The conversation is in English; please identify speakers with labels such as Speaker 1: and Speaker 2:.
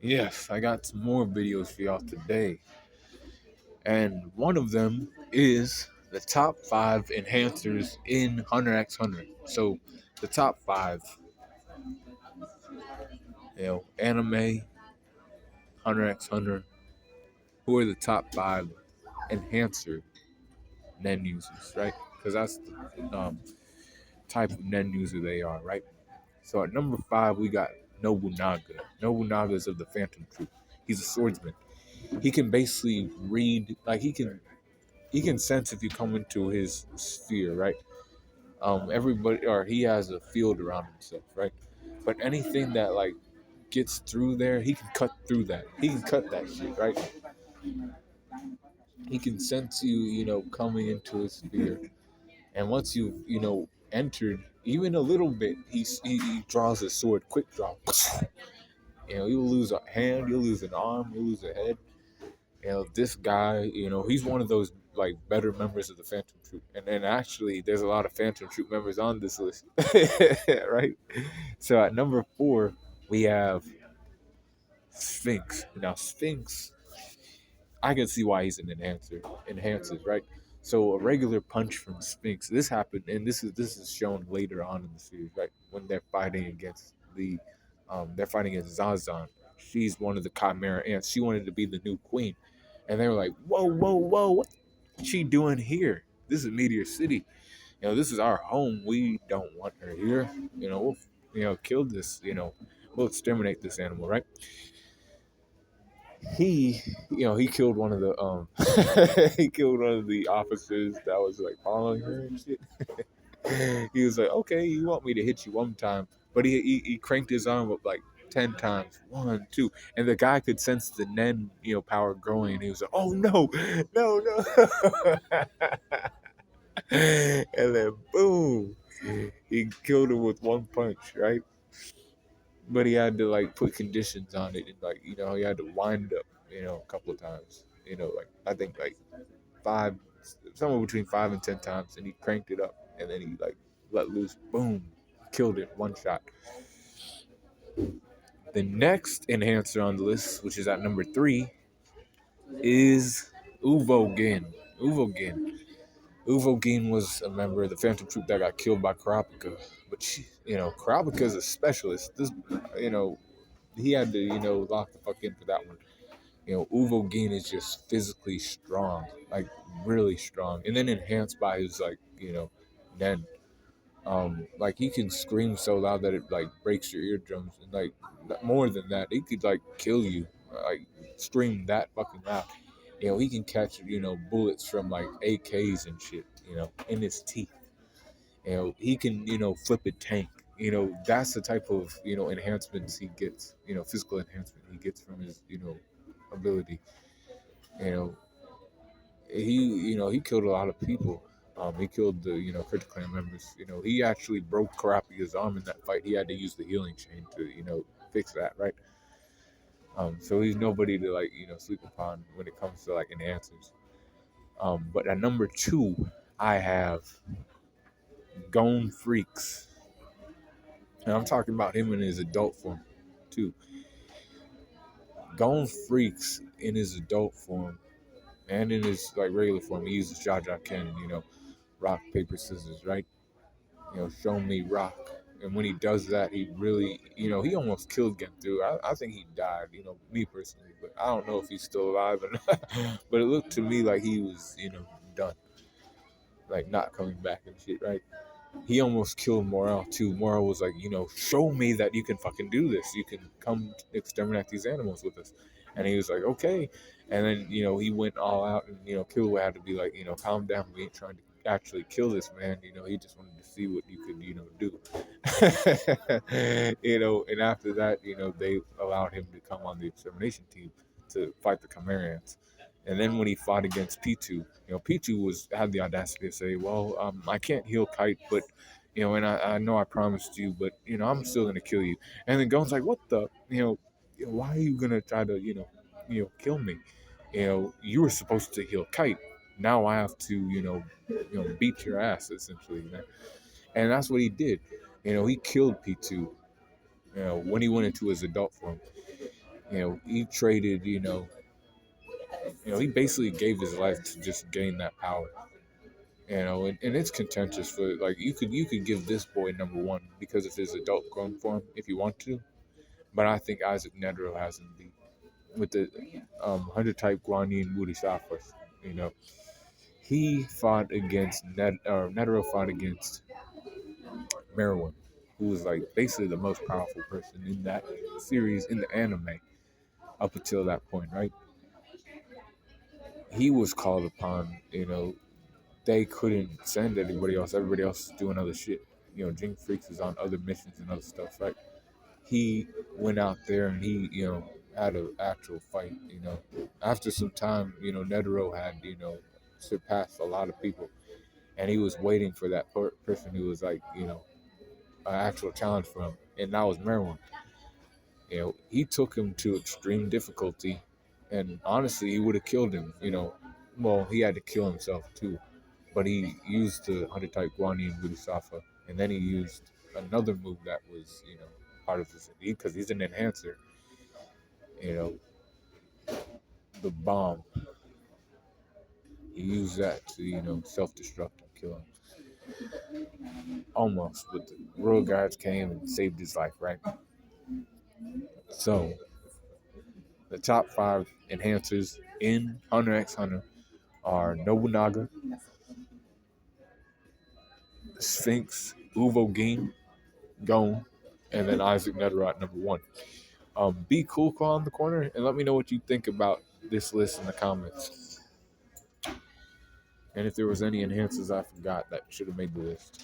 Speaker 1: Yes, I got some more videos for y'all today. And one of them is the top 5 enhancers in Hunter x Hunter. So, the top 5, anime, Hunter x Hunter, who are the top 5 enhancer Nen users, right? Because that's the type of Nen user they are, right? So, at number 5, we got Nobunaga. Nobunaga is of the Phantom Troop. He's a swordsman. He can basically read, like, he can sense if you come into his sphere, right? Everybody, or he has a field around himself, right? But anything that like gets through there, he can cut through that. He can cut that shit, right? He can sense you, coming into his sphere, and once you've entered even a little bit, he draws a sword, quick draw. You'll lose a hand, you'll lose an arm, you'll lose a head. This guy, he's one of those like better members of the Phantom Troop, and actually, there's a lot of Phantom Troop members on this list, right? So at number 4, we have Sphinx. Now Sphinx, I can see why he's an enhances, right? So a regular punch from Sphinx. This happened, and this is shown later on in the series, right? When they're fighting against Zazan. She's one of the Chimera ants. She wanted to be the new queen, and they were like, "Whoa, whoa, whoa! What's she doing here? This is Meteor City. This is our home. We don't want her here. We'll kill this. We'll exterminate this animal, right?" He killed one of the he killed one of the officers that was like following her and shit. He was like, "Okay, you want me to hit you one time," but he cranked his arm up like 10 times, one, two, and the guy could sense the Nen power growing, and he was like, "Oh no, no, no!" And then boom, he killed him with one punch, right? But he had to like put conditions on it, and like he had to wind up, a couple of times, like I think like five, somewhere between 5 and 10 times, and he cranked it up, and then he like let loose, boom, killed it one shot. The next enhancer on the list, which is at number 3, is Uvogin. Uvogin. Uvogin was a member of the Phantom Troop that got killed by Karapika. But Karapika is a specialist. He had to lock the fuck in for that one. Uvogin is just physically strong, like really strong, and then enhanced by his like Nen. Like he can scream so loud that it like breaks your eardrums, and like more than that, he could like kill you, like scream that fucking loud. He can catch bullets from like AKs and shit, in his teeth. He can flip a tank. That's the type of enhancements he gets. Physical enhancement he gets from his ability. You know, he killed a lot of people. He killed the Critical Clan members. He actually broke Karapika's arm in that fight. He had to use the healing chain to fix that, right? So he's nobody to like sleep upon when it comes to like enhancers. But at number 2, I have Gone Freaks, and I'm talking about him in his adult form too. Gone Freaks in his adult form and in his like regular form, he uses Jaja Cannon, rock, paper, scissors, right? Show me rock. And when he does that, he really, he almost killed Genthu. I think he died, me personally, but I don't know if he's still alive or not. But it looked to me like he was, done, like not coming back and shit, right? He almost killed Morel too. Morel was like, show me that you can fucking do this. You can come exterminate these animals with us. And he was like, okay. And then, he went all out, and, Killua had to be like, calm down. We ain't trying to actually kill this man. He just wanted to see what you could, do. And after that, they allowed him to come on the extermination team to fight the Chimerians. And then when he fought against P2, P2 had the audacity to say, "Well, I can't heal Kite, but and I know I promised you, but I'm still gonna kill you." And then Gon's like, "What the, why are you gonna try to kill me? You were supposed to heal Kite. Now I have to beat your ass essentially, man." And that's what he did. He killed P2. When he went into his adult form. He traded, he basically gave his life to just gain that power. And it's contentious for like you could give this boy number one because of his adult grown form if you want to, but I think Isaac Netero has him beat with the 100 type Guanyin Bodhisattvas. You know, he fought against Netero fought against Merwin, who was like basically the most powerful person in that series in the anime up until that point, right? He was called upon. They couldn't send anybody else. Everybody else is doing other shit. Jing Freaks is on other missions and other stuff, right? He went out there and he, had an actual fight. After some time, Netero had, surpassed a lot of people, and he was waiting for that person who was like, an actual challenge for him, and that was Merwin. He took him to extreme difficulty, and honestly, he would have killed him. Well, he had to kill himself too, but he used the 100 type Guanyin and Bodhisattva, and then he used another move that was, part of his because he's an enhancer. You know, the bomb. He used that to, self-destruct and kill him. Almost, but the royal guards came and saved his life, right? So, the top 5 enhancers in Hunter x Hunter are Nobunaga, Phinks, Uvogin, Gon, and then Isaac Netero at number 1. Be cool, call on the corner, and let me know what you think about this list in the comments. And if there was any enhancers I forgot that should have made the list.